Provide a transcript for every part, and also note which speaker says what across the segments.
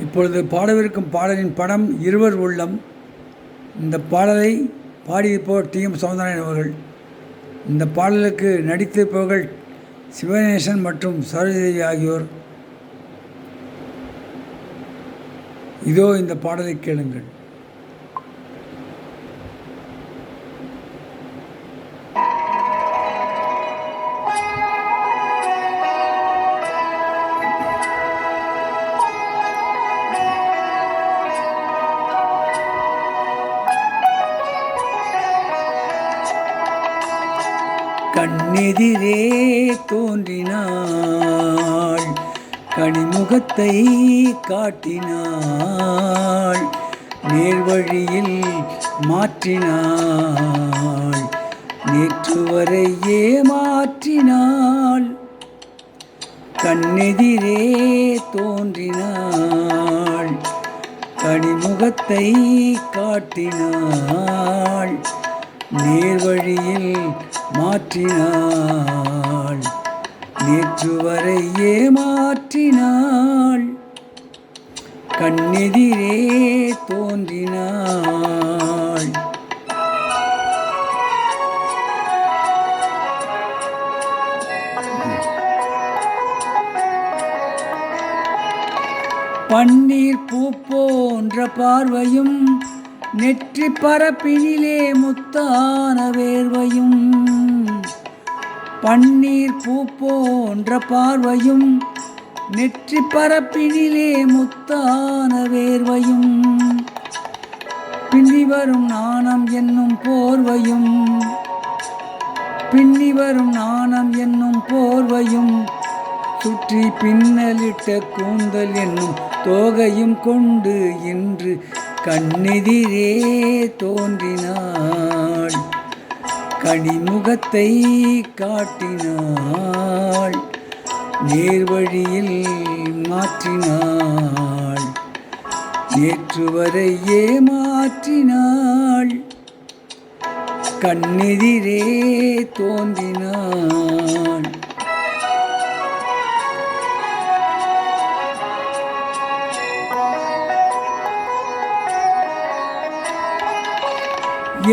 Speaker 1: இப்பொழுது பாடவிருக்கும் பாடலின் படம் இருவர் உள்ளம். இந்த பாடலை பாடியிருப்பவர் டி.எம். சௌந்தரராயன் அவர்கள். இந்த பாடலுக்கு நடித்திருப்பவர்கள் சிவநேசன் மற்றும் சரோஜதேவி ஆகியோர். இதோ இந்த பாடலை கேளுங்கள். கண்ணெதிரே தோன்றினாள், கனிமுகத்தை காட்டினாள், நேர்வழியில் மாற்றினாள், நேற்று வரை ஏமாற்றினாள். கண்ணெதிரே தோன்றினாள், கனிமுகத்தை காட்டினாள், நேர்வழியில் மாற்றினாள், நேற்று வரை ஏமாற்றினாள். கண்ணெதிரே தோன்றினாள். பன்னீர் பூ போன்ற பார்வையும், நெற்றி பரப்பினிலே முத்தான வேர்வையும். பன்னீர் பூ போன்ற பார்வையும், நெற்றி பரப்பினிலே முத்தான வேர்வையும். பின்னி வரும் நாணம் என்னும் போர்வையும், பின்னி வரும் நாணம் என்னும் போர்வையும், சுற்றி பின்னலிட்ட கூந்தல் என்னும் தோகையும் கொண்டு இன்று கண்ணெதிரே தோன்றினாள், கனிமுகத்தை காட்டினாள், நேர்வழியில் மாற்றினாள், நேற்று வரை ஏமாற்றினாள். கண்ணெதிரே தோன்றினாள்.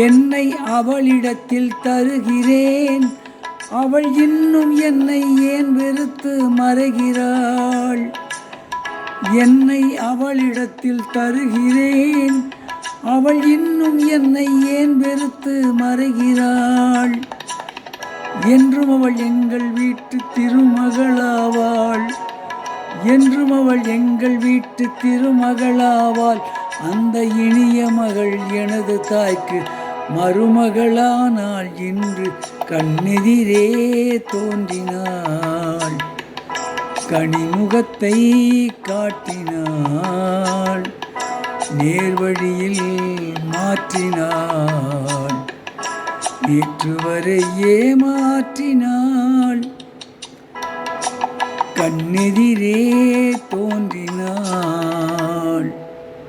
Speaker 1: என்னை அவளிடத்தில் தருகிறேன், அவள் இன்னும் என்னை ஏன் வெறுத்து மறைகிறாள். என்னை அவளிடத்தில் தருகிறேன், அவள் இன்னும் என்னை ஏன் வெறுத்து மறைகிறாள். என்றும் அவள் எங்கள் வீட்டு திருமகளாவாள், என்றும் அவள் எங்கள் வீட்டு திருமகளாவாள். அந்த இனிய மகள் எனது தாய்க்கு மருமகளானாள், இன்று கண்ணெதிரே தோன்றினாள், கனிமுகத்தை காட்டினாள், நேர்வழியில் மாற்றினாள், நேற்று வரை ஏமாற்றினாள். கண்ணெதிரே தோன்றினாள்.